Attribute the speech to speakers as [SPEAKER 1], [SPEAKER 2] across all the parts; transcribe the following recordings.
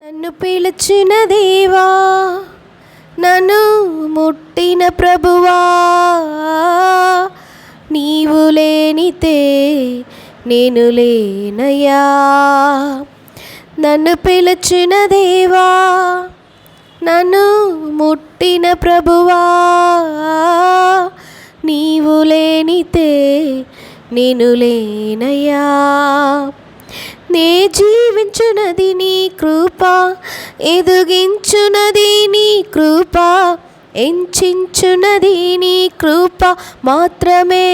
[SPEAKER 1] నన్ను పిలిచిన దేవా, నన్ను ముట్టిన ప్రభువా, నీవు లేనితే నేను లేనయ్యా. నన్ను పిలిచిన దేవా, నన్ను ముట్టిన ప్రభువా, నీవు లేనితే నేను లేనయ్యా. నే జీవించునది నీ కృప, ఎదుగించునది నీ కృప, ఎంచునది నీ కృప మాత్రమే.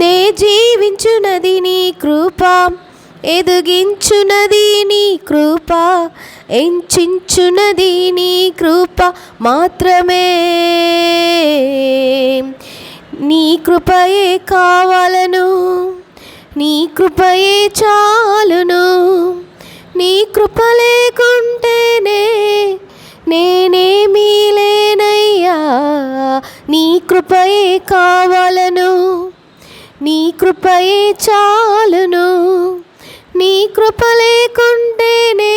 [SPEAKER 1] నే జీవించునది నీ కృప, ఎదుగించునది నీ కృప, ఎంచునది నీ కృప మాత్రమే. నీ కృపయే కావాలను, నీ కృపయే చాలును. నీ కృప లేకుంటేనే నేనేమీ లేనయ్యా. నీ కృపయే కావాలను, నీ కృపయే చాలును. నీ కృప లేకుంటేనే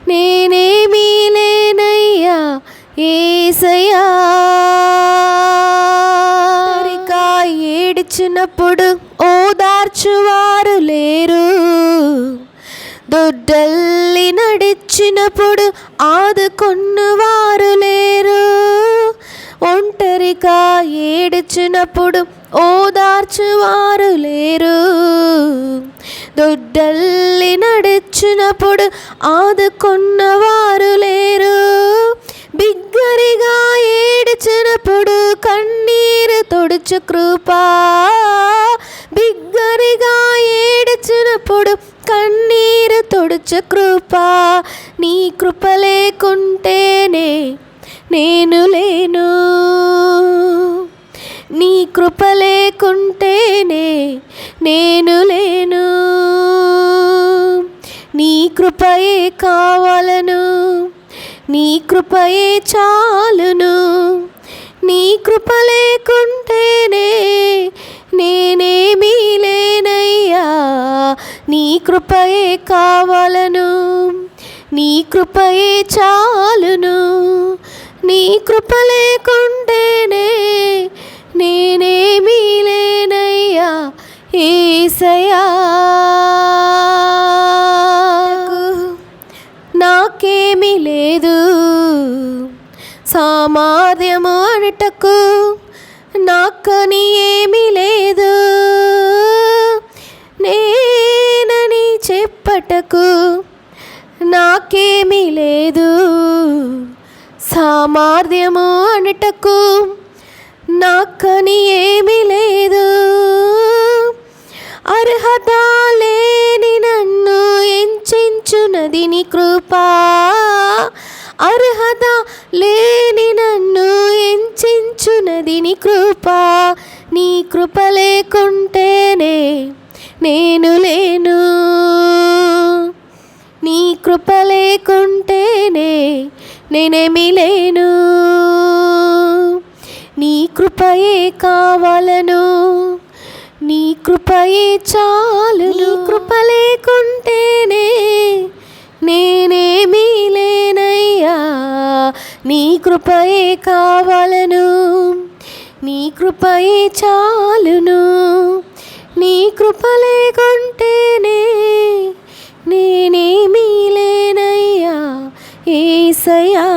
[SPEAKER 1] నేనేమీ లేనయ్యా యేసయ్యా. ఏడిచినప్పుడు ఓదార్చువారు లేరు, దొడ్డల్లి నడిచినప్పుడు ఆదుకొన్నవారు లేరు. ఒంటరిగా ఏడిచినప్పుడు ఓదార్చువారు లేరు, దొడ్డల్లి నడిచినప్పుడు ఆదుకొన్నవారు లేరు. బిగ్గరగా ఏడిచినప్పుడు కన్నీరు తుడుచు కృపా, బిగ్గరగా ఏడిచినప్పుడు కన్నీరు తుడుచు కృపా. నీ కృప లేకుంటేనే నేను లేను, నీ కృప లేకుంటేనే నేను లేను. నీ కృపయే కావాలను, నీ కృపయే చాలును. నీ కృప లేకుంటేనే నేనేమీ లేనయ్యా. నీ కృపయే కావాలను, నీ కృపయే చాలును. నీ కృప లేకుంటేనే నేనేమీ లేనయ్యా యేసయ్యా. నాకేమీ లేదు సామర్థ్యము అనటకు, నాకని ఏమీ లేదు నేనని చెప్పటకు. నాకేమీ లేదు సామర్థ్యము అనటకు, నాకని ఏమీ లేదు. అర్హత లేని నన్ను ఎంచునది నీ కృపా, అర్హత లేని నన్ను ఎంచునది నీ కృపా. నీ కృప లేకుంటేనే నేను లేను, నీ కృప లేకుంటేనే నేనేమీ లేను. నీ కృపయే కావాలను, నీ కృపయే చాలు. నీ కృప లేకుంటేనే నేనేమీ లేనయ్యా. నీ కృపయే కావాలను, నీ కృపయే చాలును. నీ కృప లేకుంటేనే నేనేమీ లేనయ్యా యేసయ్యా.